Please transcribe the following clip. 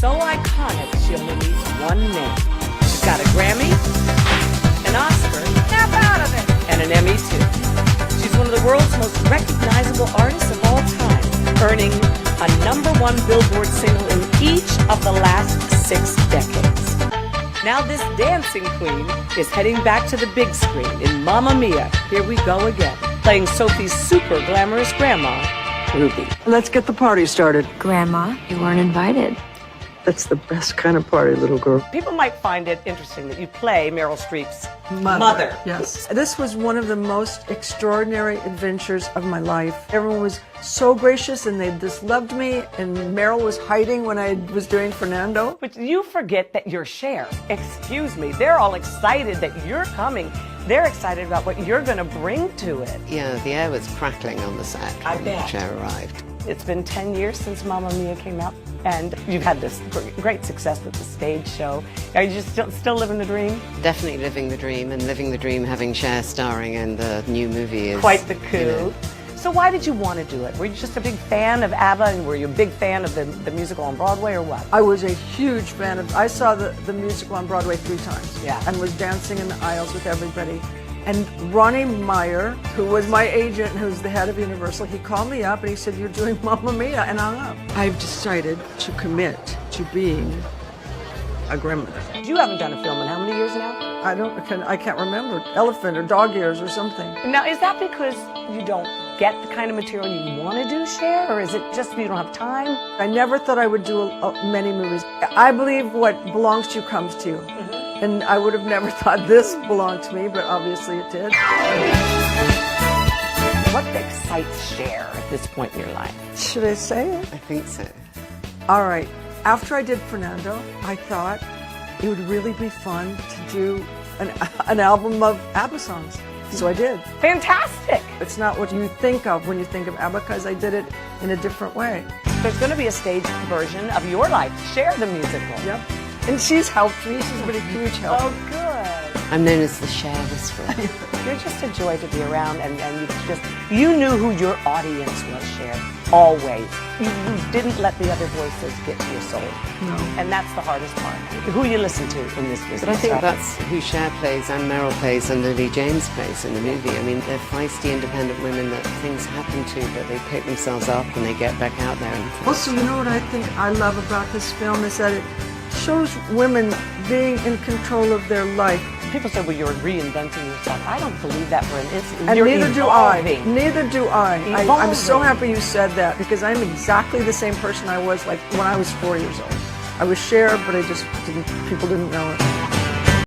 so iconic she only needs one name. She's got a Grammy, an Oscar, snap out of it, and an Emmy too. She's one of the world's most recognizable artists of all time, earning a #1 Billboard single in each of the last 6 decades. Now this dancing queen is heading back to the big screen in Mamma Mia, Here We Go Again, playing Sophie's super glamorous grandma, Ruby. Let's get the party started. Grandma, you weren't invited. That's the best kind of party, little girl. People might find it interesting that you play Meryl Streep's mother. Yes. This was one of the most extraordinary adventures of my life. Everyone was so gracious and they just loved me, and Meryl was hiding when I was doing Fernando. But you forget that you're Cher. Excuse me. They're all excited that you're coming. They're excited about what you're going to bring to it. Yeah, the air was crackling on the set I when bet. Cher arrived. It's been 10 years since Mamma Mia came out, and you've had this great success with the stage show. Are you just still living the dream? Definitely living the dream, and living the dream having Cher starring in the new movie is Quite the coup. You know, So why did you want to do it? Were you just a big fan of Abba, and were you a big fan of the musical on Broadway, or what? I was a huge fan of, I saw the musical on Broadway 3 times. Yeah. And was dancing in the aisles with everybody. And Ronnie Meyer, who was my agent, who's the head of Universal, he called me up and he said, "You're doing Mamma Mia," and hung up. I've decided to commit to being a grandmother. You haven't done a film in how many years now? I can't remember. Elephant or dog ears or something. Now, is that because you don't get the kind of material you want to do, Cher, or is it just you don't have time? I never thought I would do many movies. I believe what belongs to you comes to you. And I would have never thought this belonged to me, but obviously it did. What excites Cher at this point in your life? Should I say it? I think so. All right. After I did Fernando, I thought it would really be fun to do an album of ABBA songs. So I did. Fantastic! It's not what you think of when you think of ABBA, because I did it in a different way. There's going to be a stage version of your life, Cher the musical. Yep. And she's helped me. She's been a huge help. Oh, good. I'm known as the Cher Whisperer. You're just a joy to be around, and you knew who your audience was, Cher, always. You didn't let the other voices get to your soul. No. And that's the hardest part. Who you listen to in this business. But I think that's who Cher plays, and Meryl plays, and Lily James plays in the movie. I mean, they're feisty, independent women that things happen to, but they pick themselves up and they get back out there. Also, you know what I think I love about this film is that it shows women being in control of their life. People say, well, you're reinventing yourself. I don't believe that for an instant. And You're neither do I. evolving. Neither do I. I'm Evolving. so happy you said that, because I'm exactly the same person I was like when I was 4 years old. I was Cher, but people didn't know it.